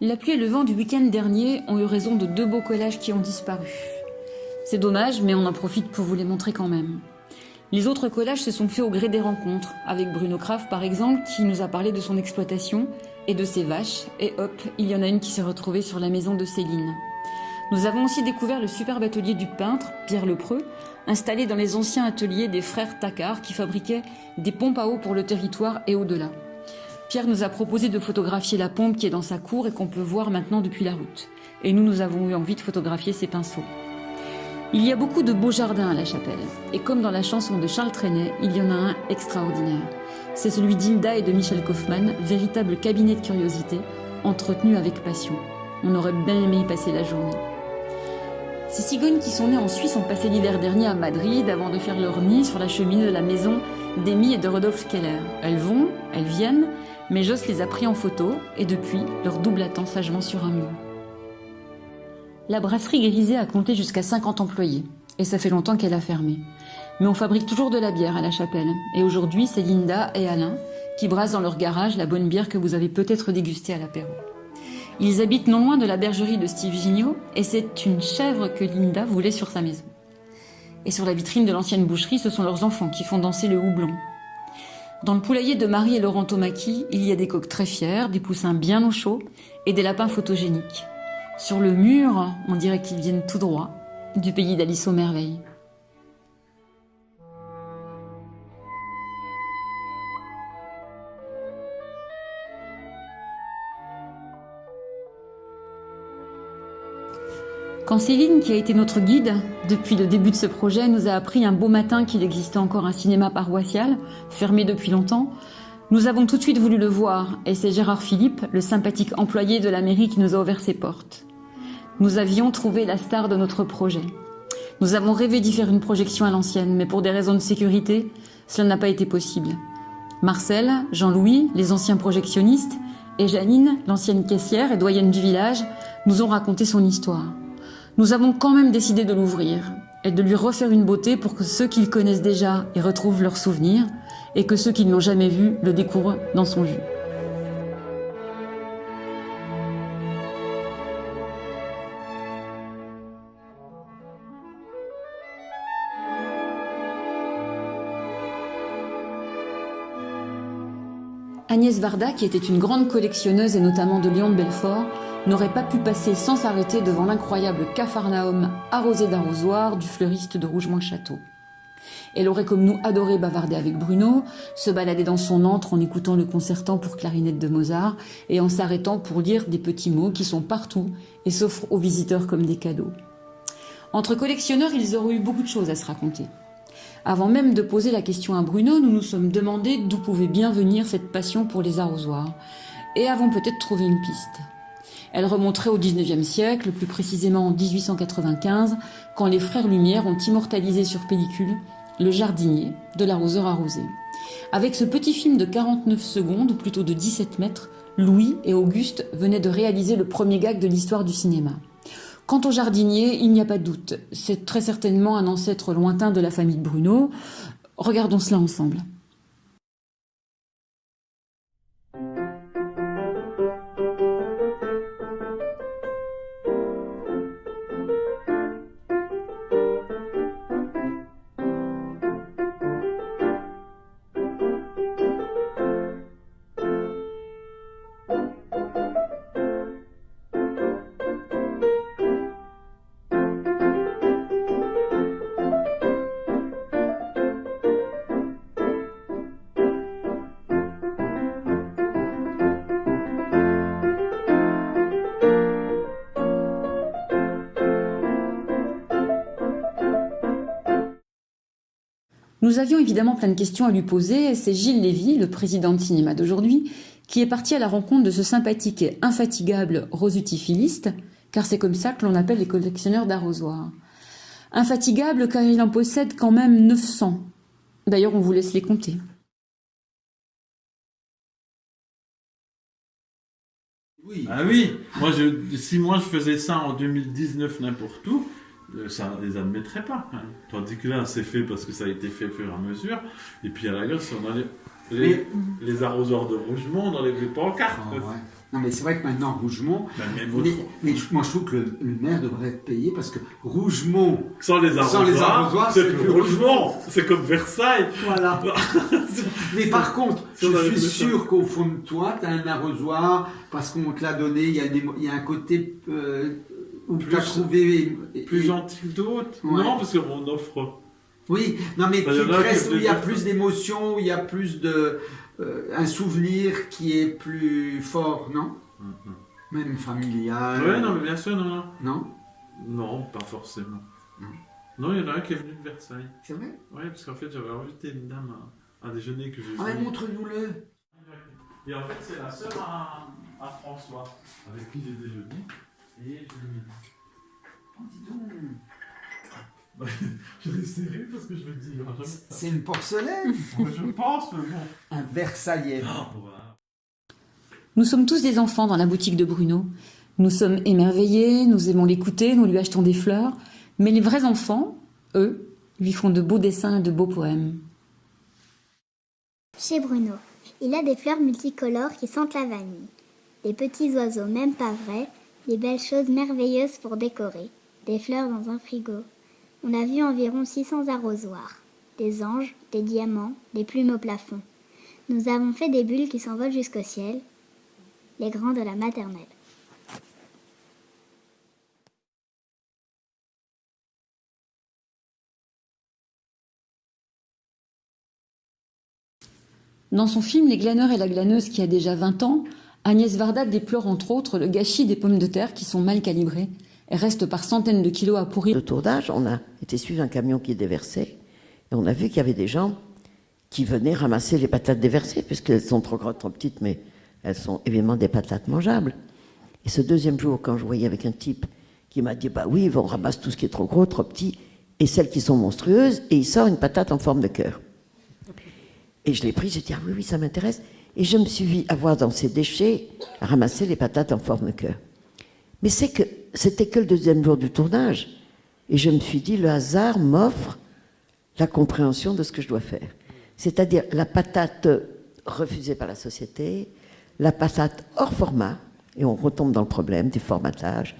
La pluie et le vent du week-end dernier ont eu raison de 2 beaux collages qui ont disparu. C'est dommage, mais on en profite pour vous les montrer quand même. Les autres collages se sont faits au gré des rencontres, avec Bruno Kraft par exemple, qui nous a parlé de son exploitation et de ses vaches, et hop, il y en a une qui s'est retrouvée sur la maison de Céline. Nous avons aussi découvert le superbe atelier du peintre, Pierre Lepreux, installé dans les anciens ateliers des frères Tacquart qui fabriquaient des pompes à eau pour le territoire et au-delà. Pierre nous a proposé de photographier la pompe qui est dans sa cour et qu'on peut voir maintenant depuis la route. Et nous avons eu envie de photographier ses pinceaux. Il y a beaucoup de beaux jardins à la chapelle. Et comme dans la chanson de Charles Trenet, il y en a un extraordinaire. C'est celui d'Hilda et de Michel Kaufmann, véritable cabinet de curiosité, entretenu avec passion. On aurait bien aimé y passer la journée. Ces cigognes qui sont nées en Suisse ont passé l'hiver dernier à Madrid avant de faire leur nid sur la cheminée de la maison d'Amy et de Rodolphe Keller. Elles vont, elles viennent, mais Joss les a pris en photo et depuis, leur double attend sagement sur un mur. La brasserie Grisé a compté jusqu'à 50 employés et ça fait longtemps qu'elle a fermé. Mais on fabrique toujours de la bière à la chapelle et aujourd'hui c'est Linda et Alain qui brassent dans leur garage la bonne bière que vous avez peut-être dégustée à l'apéro. Ils habitent non loin de la bergerie de Steve Gignot et c'est une chèvre que Linda voulait sur sa maison. Et sur la vitrine de l'ancienne boucherie, ce sont leurs enfants qui font danser le houblon. Dans le poulailler de Marie et Laurent Tomaki, il y a des coqs très fiers, des poussins bien au chaud et des lapins photogéniques. Sur le mur, on dirait qu'ils viennent tout droit du pays d'Alice aux merveilles. Quand Céline, qui a été notre guide depuis le début de ce projet, nous a appris un beau matin qu'il existait encore un cinéma paroissial, fermé depuis longtemps, nous avons tout de suite voulu le voir et c'est Gérard Philippe, le sympathique employé de la mairie, qui nous a ouvert ses portes. Nous avions trouvé la star de notre projet. Nous avons rêvé d'y faire une projection à l'ancienne, mais pour des raisons de sécurité, cela n'a pas été possible. Marcel, Jean-Louis, les anciens projectionnistes, et Janine, l'ancienne caissière et doyenne du village, nous ont raconté son histoire. Nous avons quand même décidé de l'ouvrir et de lui refaire une beauté pour que ceux qui le connaissent déjà y retrouvent leurs souvenirs et que ceux qui ne l'ont jamais vu le découvrent dans son jus. Agnès Varda, qui était une grande collectionneuse et notamment de lions de Belfort, n'aurait pas pu passer sans s'arrêter devant l'incroyable capharnaüm arrosé d'arrosoirs du fleuriste de Rougemont-le-Château. Elle aurait comme nous adoré bavarder avec Bruno, se balader dans son antre en écoutant le concertant pour clarinette de Mozart et en s'arrêtant pour lire des petits mots qui sont partout et s'offrent aux visiteurs comme des cadeaux. Entre collectionneurs, ils auraient eu beaucoup de choses à se raconter. Avant même de poser la question à Bruno, nous nous sommes demandé d'où pouvait bien venir cette passion pour les arrosoirs et avons peut-être trouvé une piste. Elle remonterait au XIXe siècle, plus précisément en 1895, quand les frères Lumière ont immortalisé sur pellicule Le jardinier de l'arroseur arrosé. Avec ce petit film de 49 secondes, ou plutôt de 17 mètres, Louis et Auguste venaient de réaliser le premier gag de l'histoire du cinéma. Quant au jardinier, il n'y a pas de doute, c'est très certainement un ancêtre lointain de la famille de Bruno. Regardons cela ensemble. Nous avions évidemment plein de questions à lui poser et c'est Gilles Lévy, le président de cinéma d'aujourd'hui, qui est parti à la rencontre de ce sympathique et infatigable rosutifiliste, car c'est comme ça que l'on appelle les collectionneurs d'arrosoirs. Infatigable car il en possède quand même 900. D'ailleurs, on vous laisse les compter. Oui. Ah oui, si moi je faisais ça en 2019 n'importe où, ça les admettrait pas. Hein. Tandis que là, c'est fait parce que ça a été fait au fur et à mesure. Et puis à la gueule, on a les arrosoirs de Rougemont dans les pancartes. Oh, ouais. Non, mais c'est vrai que maintenant, Rougemont... mais moi, je trouve que le maire devrait être payé parce que Rougemont... Sans les arrosoirs, c'est plus Rougemont. C'est comme Versailles. Voilà. Mais par contre, je suis sûr qu'au fond de toi, tu as un arrosoir parce qu'on te l'a donné. Il y a un côté où tu as trouvé... Plus gentil que d'autres. Ouais. Non, parce qu'on offre... Oui, non, mais où il y a plus d'émotions, où il y a plus de... un souvenir qui est plus fort, non? Même familial. Oui, non, mais bien sûr, non. Non? Non, pas forcément. Non, il y en a un qui est venu de Versailles. C'est vrai? Oui, parce qu'en fait, j'avais invité une dame à un déjeuner que j'ai vu. Ah, mais montre-nous-le. Et en fait, c'est la sœur à François, avec qui j'ai déjeuné. Et je lui ai dit... Oh, dis donc. Je l'ai serré parce que je me dis... C'est une porcelaine. Je pense, mais bon. Un Versaillais. Voilà. Nous sommes tous des enfants dans la boutique de Bruno. Nous sommes émerveillés, nous aimons l'écouter, nous lui achetons des fleurs. Mais les vrais enfants, eux, lui font de beaux dessins et de beaux poèmes. Chez Bruno, il a des fleurs multicolores qui sentent la vanille. Des petits oiseaux même pas vrais, des belles choses merveilleuses pour décorer. Des fleurs dans un frigo. On a vu environ 600 arrosoirs. Des anges, des diamants, des plumes au plafond. Nous avons fait des bulles qui s'envolent jusqu'au ciel. Les grands de la maternelle. Dans son film Les glaneurs et la glaneuse qui a déjà 20 ans, Agnès Varda déplore entre autres le gâchis des pommes de terre qui sont mal calibrées et restent par centaines de kilos à pourrir. Le tournage, on a été suivre un camion qui déversait et on a vu qu'il y avait des gens qui venaient ramasser les patates déversées puisqu'elles sont trop grosses, trop petites, mais elles sont évidemment des patates mangeables. Et ce deuxième jour, quand je voyais avec un type qui m'a dit « bah oui, on ramasse tout ce qui est trop gros, trop petit, et celles qui sont monstrueuses », et il sort une patate en forme de cœur. Et je l'ai pris, j'ai dit « ah oui, ça m'intéresse ». Et je me suis vu avoir dans ces déchets ramasser les patates en forme de cœur. Mais c'était que le deuxième jour du tournage. Et je me suis dit, le hasard m'offre la compréhension de ce que je dois faire. C'est-à-dire la patate refusée par la société, la patate hors format, et on retombe dans le problème du formatage,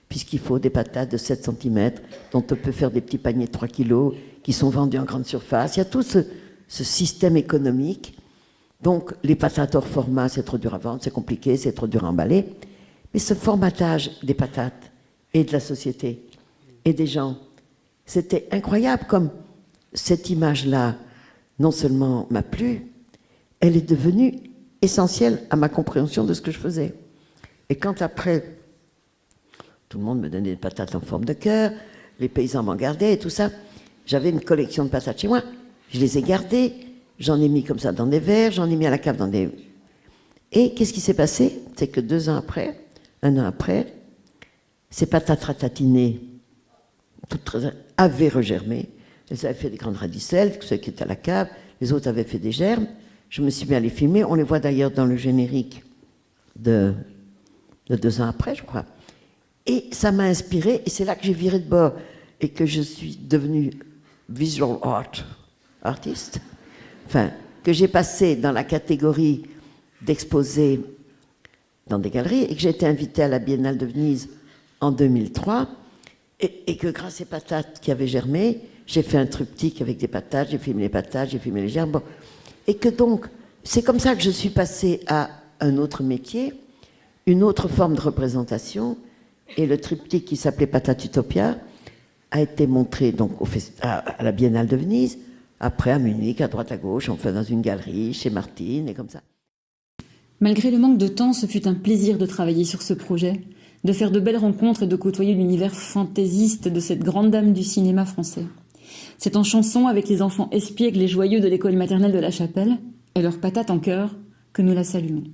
puisqu'il faut des patates de 7 cm, dont on peut faire des petits paniers de 3 kg, qui sont vendus en grande surface. Il y a tout ce système économique. Donc, les patates hors format, c'est trop dur à vendre, c'est compliqué, c'est trop dur à emballer. Mais ce formatage des patates et de la société et des gens, c'était incroyable comme cette image-là, non seulement m'a plu, elle est devenue essentielle à ma compréhension de ce que je faisais. Et quand après, tout le monde me donnait des patates en forme de cœur, les paysans m'en gardaient et tout ça, j'avais une collection de patates chez moi, je les ai gardées, j'en ai mis comme ça dans des verres, j'en ai mis à la cave dans des... Et qu'est-ce qui s'est passé? C'est que 2 ans après, 1 an après, ces patates ratatinées, toutes avaient regermé. Elles avaient fait des grandes radicelles, ceux qui étaient à la cave, les autres avaient fait des germes. Je me suis mis à les filmer. On les voit d'ailleurs dans le générique de 2 ans après, je crois. Et ça m'a inspiré, et c'est là que j'ai viré de bord et que je suis devenue visual artist. Enfin, que j'ai passé dans la catégorie d'exposer dans des galeries et que j'ai été invitée à la Biennale de Venise en 2003 et que grâce à ces patates qui avaient germé, j'ai fait un triptyque avec des patates, j'ai filmé les patates, j'ai filmé les germes. Bon. Et que donc, c'est comme ça que je suis passée à un autre métier, une autre forme de représentation, et le triptyque qui s'appelait Patate Utopia a été montré donc à la Biennale de Venise, après à Munich, à droite à gauche, enfin dans une galerie, chez Martine, et comme ça. Malgré le manque de temps, ce fut un plaisir de travailler sur ce projet, de faire de belles rencontres et de côtoyer l'univers fantaisiste de cette grande dame du cinéma français. C'est en chanson avec les enfants espiègles et joyeux de l'école maternelle de la Chapelle et leurs patates en cœur que nous la saluons.